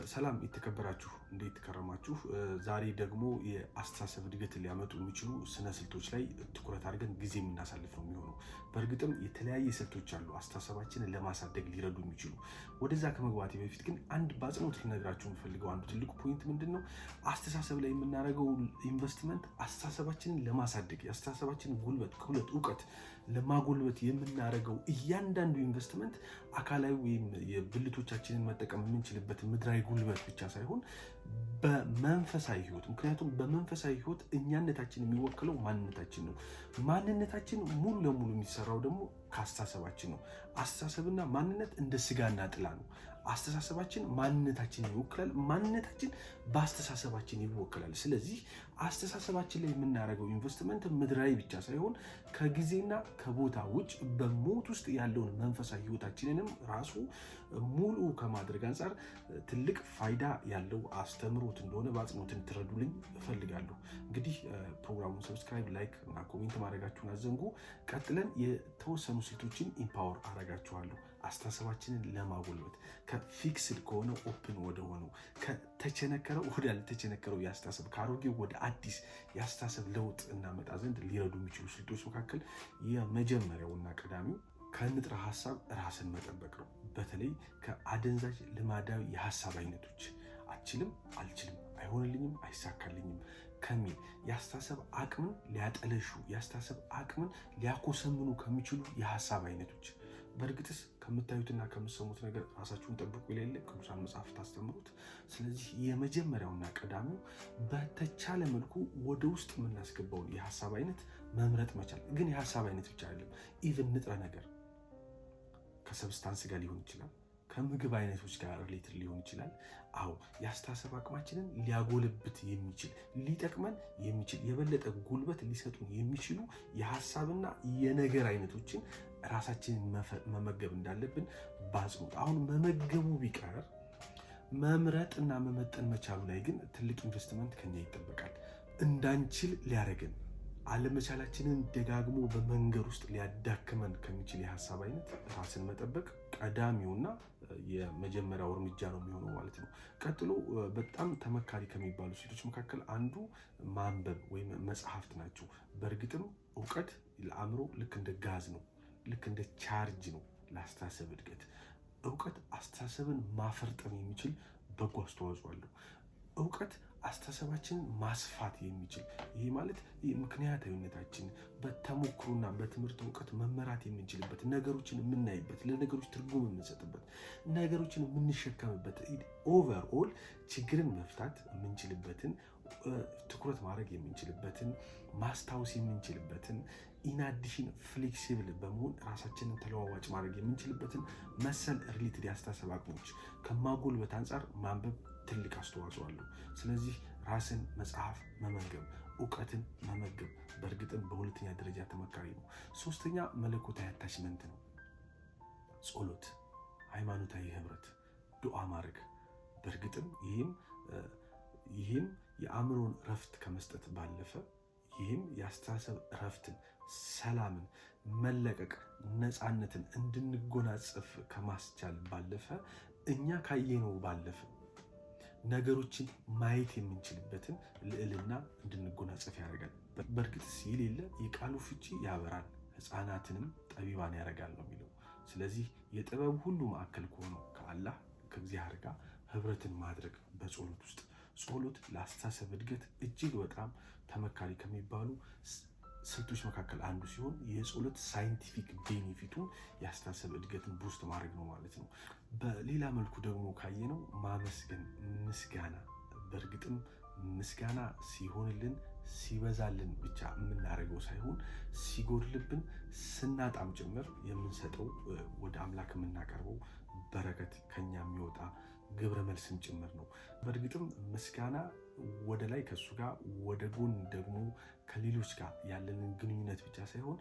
ሰላም የተከበራችሁ እንዴት ከረማችሁ? ዛሬ ደግሞ የአስተሳሰብ እድገት ሊያመጡ የሚችሉ ስነ ስልቶች ላይ ትኩረት አድርገን ጊዜ የምናሳልፍ ነው የሚሆነው። በእርግጥም የተለያየ ስልቶች አሉ አስተሳሰባችንን ለማሳደግ ሊረዱ የሚችሉ። ወደዛ ከመግባቴ በፊት ግን አንድ በአጽንኦት ልነግራችሁ የምፈልገው አንዱ ትልቁ ፖይንት ምንድን ነው? አስተሳሰብ ላይ የምናደርገው ኢንቨስትመንት አስተሳሰባችንን ለማሳደግ የአስተሳሰባችንን ጉልበት፣ ክህሎት፣ እውቀት ለማጎልበት የምናደርገው እያንዳንዱ ኢንቨስትመንት አካላዊ ወይም የብልቶቻችንን መጠቀም የምንችልበት ምድራዊ ጉልበት ብቻ ሳይሆን በመንፈሳዊ ህይወት። ምክንያቱም በመንፈሳዊ ህይወት እኛነታችን የሚወክለው ማንነታችን ነው። ማንነታችን ሙሉ ለሙሉ የሚሰራው ደግሞ ከአስተሳሰባችን ነው። አስተሳሰብና ማንነት እንደ ስጋና ጥላ ነው። አስተሳሰባችን ማንነታችንን ይወክላል፣ ማንነታችን በአስተሳሰባችን ይወክላል። ስለዚህ አስተሳሰባችን ላይ የምናደርገው ኢንቨስትመንት ምድራዊ ብቻ ሳይሆን ከጊዜና ከቦታ ውጭ በሞት ውስጥ ያለውን መንፈሳዊ ህይወታችንንም ራሱ ሙሉ ከማድረግ አንጻር ትልቅ ፋይዳ ያለው አስተምሮት እንደሆነ በአጽንኦት እንድትረዱልኝ እፈልጋለሁ። እንግዲህ ፕሮግራሙን ሰብስክራይብ፣ ላይክ እና ኮሜንት ማድረጋችሁን አዘንጉ። ቀጥለን የተወሰኑ ስልቶችን ኢምፓወር አደርጋችኋለሁ አስተሳሰባችንን ለማጎልበት ከፊክስድ ከሆነ ኦፕን ወደ ሆነው ከተቸነከረው ወደ ያልተቸነከረው የአስተሳሰብ ከአሮጌው ወደ አዲስ የአስተሳሰብ ለውጥ እናመጣ ዘንድ ሊረዱ የሚችሉ ስልቶች መካከል የመጀመሪያውና ቀዳሚው ከንጥረ ሀሳብ ራስን መጠበቅ ነው። በተለይ ከአደንዛዥ ልማዳዊ የሀሳብ አይነቶች አልችልም፣ አይሆንልኝም፣ አይሳካልኝም ከሚል የአስተሳሰብ አቅምን ሊያጠለሹ የአስተሳሰብ አቅምን ሊያኮሰምኑ ከሚችሉ የሀሳብ አይነቶች። በእርግጥስ ከምታዩትና ከምትሰሙት ነገር ራሳችሁን ጠብቁ የሌለ ቅዱሳን መጽሐፍ ታስተምሩት። ስለዚህ የመጀመሪያውና ቀዳሚው በተቻለ መልኩ ወደ ውስጥ የምናስገባውን የሀሳብ አይነት መምረጥ መቻል። ግን የሀሳብ አይነት ብቻ አይደለም፣ ኢቭን ንጥረ ነገር ከሰብስታንስ ጋር ሊሆን ይችላል፣ ከምግብ አይነቶች ጋር ሪሌትድ ሊሆን ይችላል። አዎ የአስተሳሰብ አቅማችንን ሊያጎለብት የሚችል ሊጠቅመን የሚችል የበለጠ ጉልበት ሊሰጡን የሚችሉ የሀሳብና የነገር አይነቶችን ራሳችንን መመገብ እንዳለብን በአጽንኦት። አሁን መመገቡ ቢቀር መምረጥና መመጠን መቻሉ ላይ ግን ትልቅ ኢንቨስትመንት ከኛ ይጠበቃል። እንዳንችል ሊያደርገን አለመቻላችንን ደጋግሞ በመንገድ ውስጥ ሊያዳክመን ከሚችል የሀሳብ አይነት ራስን መጠበቅ ቀዳሚውና የመጀመሪያው እርምጃ ነው የሚሆነው ማለት ነው። ቀጥሎ በጣም ተመካሪ ከሚባሉ ስልቶች መካከል አንዱ ማንበብ ወይም መጽሐፍት ናቸው። በእርግጥም እውቀት ለአእምሮ ልክ እንደ ጋዝ ነው፣ ልክ እንደ ቻርጅ ነው ለአስተሳሰብ እድገት። እውቀት አስተሳሰብን ማፈርጠም የሚችል በጎ አስተዋጽኦ አለው። እውቀት አስተሳሰባችንን ማስፋት የሚችል ይሄ ማለት ምክንያታዊነታችን በተሞክሮና በትምህርት እውቀት መመራት የምንችልበት፣ ነገሮችን የምናይበት፣ ለነገሮች ትርጉም የምንሰጥበት፣ ነገሮችን የምንሸከምበት፣ ኦቨርኦል ችግርን መፍታት የምንችልበትን፣ ትኩረት ማድረግ የምንችልበትን፣ ማስታወስ የምንችልበትን፣ ኢናዲሽን ፍሌክሲብል በመሆን ራሳችንን ተለዋዋጭ ማድረግ የምንችልበትን መሰል ሪሌትድ የአስተሳሰብ አቅሞች ከማጎልበት አንጻር ማንበብ ትልቅ አስተዋጽኦ አለው። ስለዚህ ራስን መጽሐፍ መመገብ፣ እውቀትን መመገብ በእርግጥም በሁለተኛ ደረጃ ተመካሪ ነው። ሶስተኛ መለኮታዊ አታችመንት ነው። ጸሎት፣ ሃይማኖታዊ ህብረት፣ ዱዓ ማድረግ በእርግጥም ይህም የአእምሮን ረፍት ከመስጠት ባለፈ ይህም የአስተሳሰብ ረፍትን፣ ሰላምን፣ መለቀቅ፣ ነፃነትን እንድንጎናጸፍ ከማስቻል ባለፈ እኛ ካየነው ባለፈ ነገሮችን ማየት የምንችልበትን ልዕልና እንድንጎናጸፍ ያደርጋል። በእርግጥስ የሌለ የቃሉ ፍቺ ያበራል፣ ሕፃናትንም ጠቢባን ያደርጋል ነው የሚለው። ስለዚህ የጥበብ ሁሉ ማዕከል ከሆነው ከአላህ ከእግዚአብሔር ጋር ህብረትን ማድረግ በጸሎት ውስጥ። ጸሎት ለአስተሳሰብ እድገት እጅግ በጣም ተመካሪ ከሚባሉ ስልቶች መካከል አንዱ ሲሆን የጸሎት ሳይንቲፊክ ቤኔፊቱን የአስተሳሰብ እድገትን ቡስት ማድረግ ነው ማለት ነው። በሌላ መልኩ ደግሞ ካየነው ማመስገን፣ ምስጋና። በእርግጥም ምስጋና ሲሆንልን ሲበዛልን ብቻ የምናደርገው ሳይሆን ሲጎድልብን ስናጣም ጭምር የምንሰጠው ወደ አምላክ የምናቀርበው በረከት ከኛ የሚወጣ ግብረ መልስም ጭምር ነው። በእርግጥም ምስጋና ወደ ላይ ከሱ ጋር ወደ ጎን ደግሞ ከሌሎች ጋር ያለንን ግንኙነት ብቻ ሳይሆን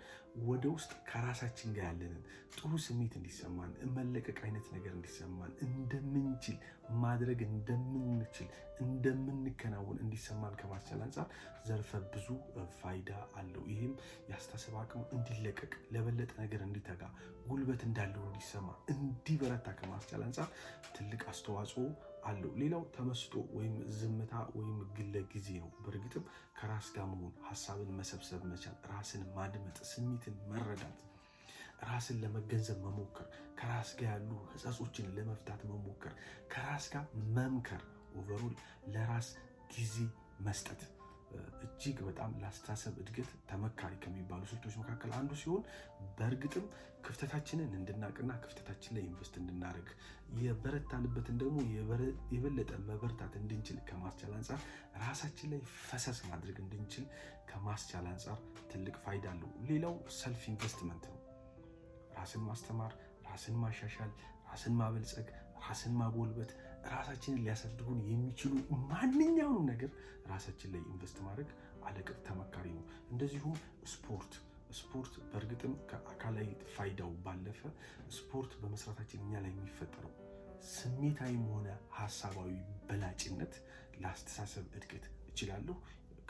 ወደ ውስጥ ከራሳችን ጋር ያለንን ጥሩ ስሜት እንዲሰማን፣ መለቀቅ አይነት ነገር እንዲሰማን፣ እንደምንችል ማድረግ እንደምንችል እንደምንከናወን እንዲሰማን ከማስቻል አንጻር ዘርፈ ብዙ ፋይዳ አለው። ይህም የአስተሳሰብ አቅሙ እንዲለቀቅ፣ ለበለጠ ነገር እንዲተጋ፣ ጉልበት እንዳለው እንዲሰማ፣ እንዲበረታ ከማስቻል አንጻር ትልቅ አስተዋጽኦ አለው። ሌላው ተመስጦ ወይም ዝምታ ወይም ግለ ጊዜ ነው። በእርግጥም ከራስ ጋር መሆን፣ ሀሳብን መሰብሰብ መቻል፣ ራስን ማድመጥ፣ ስሜትን መረዳት፣ ራስን ለመገንዘብ መሞከር፣ ከራስ ጋር ያሉ ሕጸጾችን ለመፍታት መሞከር፣ ከራስ ጋር መምከር፣ ኦቨሮል ለራስ ጊዜ መስጠት እጅግ በጣም ለአስተሳሰብ እድገት ተመካሪ ከሚባሉ ስልቶች መካከል አንዱ ሲሆን በእርግጥም ክፍተታችንን እንድናቅና ክፍተታችን ላይ ኢንቨስት እንድናደርግ የበረታንበትን ደግሞ የበለጠ መበርታት እንድንችል ከማስቻል አንጻር ራሳችን ላይ ፈሰስ ማድረግ እንድንችል ከማስቻል አንጻር ትልቅ ፋይዳ አለው። ሌላው ሰልፍ ኢንቨስትመንት ነው። ራስን ማስተማር፣ ራስን ማሻሻል፣ ራስን ማበልጸግ፣ ራስን ማጎልበት፣ ራሳችንን ሊያሳድጉን የሚችሉ ማንኛውንም ነገር ራሳችን ላይ ኢንቨስት ማድረግ አለቅጥ ተመካሪ ነው። እንደዚሁም ስፖርት በእርግጥም ከአካላዊ ፋይዳው ባለፈ ስፖርት በመስራታችን እኛ ላይ የሚፈጠረው ስሜታዊም ሆነ ሀሳባዊ በላጭነት ለአስተሳሰብ እድገት እችላለሁ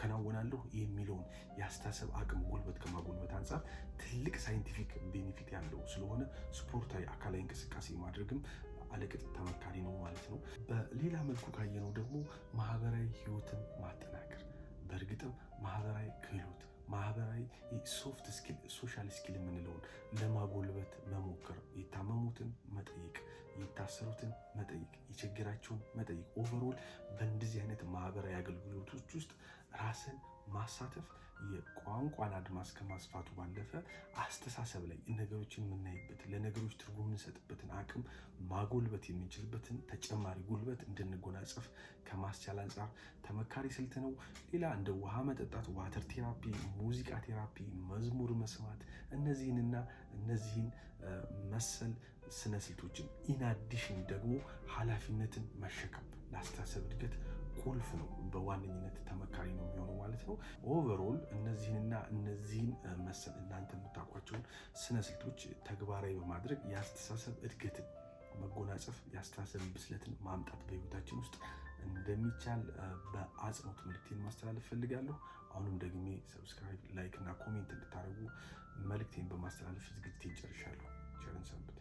ከናወናለሁ የሚለውን የአስተሳሰብ አቅም ጉልበት ከማጎልበት አንጻር ትልቅ ሳይንቲፊክ ቤኔፊት ያለው ስለሆነ ስፖርታዊ አካላዊ እንቅስቃሴ ማድረግም አለቅጥ ተመካሪ ነው ማለት ነው። በሌላ መልኩ ካየነው ደግሞ ማህበራዊ ህይወትን ማጠናከር፣ በእርግጥም ማህበራዊ ክህሎት፣ ማህበራዊ ሶፍት ስኪል፣ ሶሻል ስኪል የምንለውን ለማጎልበት መሞከር፣ የታመሙትን መጠየቅ፣ የታሰሩትን መጠየቅ፣ የችግራቸውን መጠየቅ፣ ኦቨርኦል በእንደዚህ አይነት ማህበራዊ አገልግሎቶች ውስጥ ራስን ማሳተፍ የቋንቋን አድማስ ከማስፋቱ ባለፈ አስተሳሰብ ላይ ነገሮችን የምናይበት ለነገሮች ትርጉም የምንሰጥበትን አቅም ማጎልበት የምንችልበትን ተጨማሪ ጉልበት እንድንጎናጸፍ ከማስቻል አንጻር ተመካሪ ስልት ነው። ሌላ እንደ ውሃ መጠጣት፣ ዋተር ቴራፒ፣ ሙዚቃ ቴራፒ፣ መዝሙር መስማት እነዚህን መሰል ስነ ስልቶችን ኢንአዲሽን ደግሞ ኃላፊነትን መሸከም ለአስተሳሰብ እድገት ቁልፍ ነው። በዋነኝነት ተመካሪ ነው የሚሆነው ማለት ነው። ኦቨርኦል እነዚህን መሰል እናንተ የምታውቋቸውን ስነ ስልቶች ተግባራዊ በማድረግ የአስተሳሰብ እድገትን መጎናጸፍ የአስተሳሰብ ብስለትን ማምጣት በህይወታችን ውስጥ እንደሚቻል በአጽንኦት መልእክቴን ማስተላለፍ ፈልጋለሁ። አሁንም ደግሜ ሰብስክራይብ፣ ላይክ እና ኮሜንት እንድታደርጉ መልእክቴን በማስተላለፍ ዝግጅቴን ጨርሻለሁ። ቸርን ሰንብት።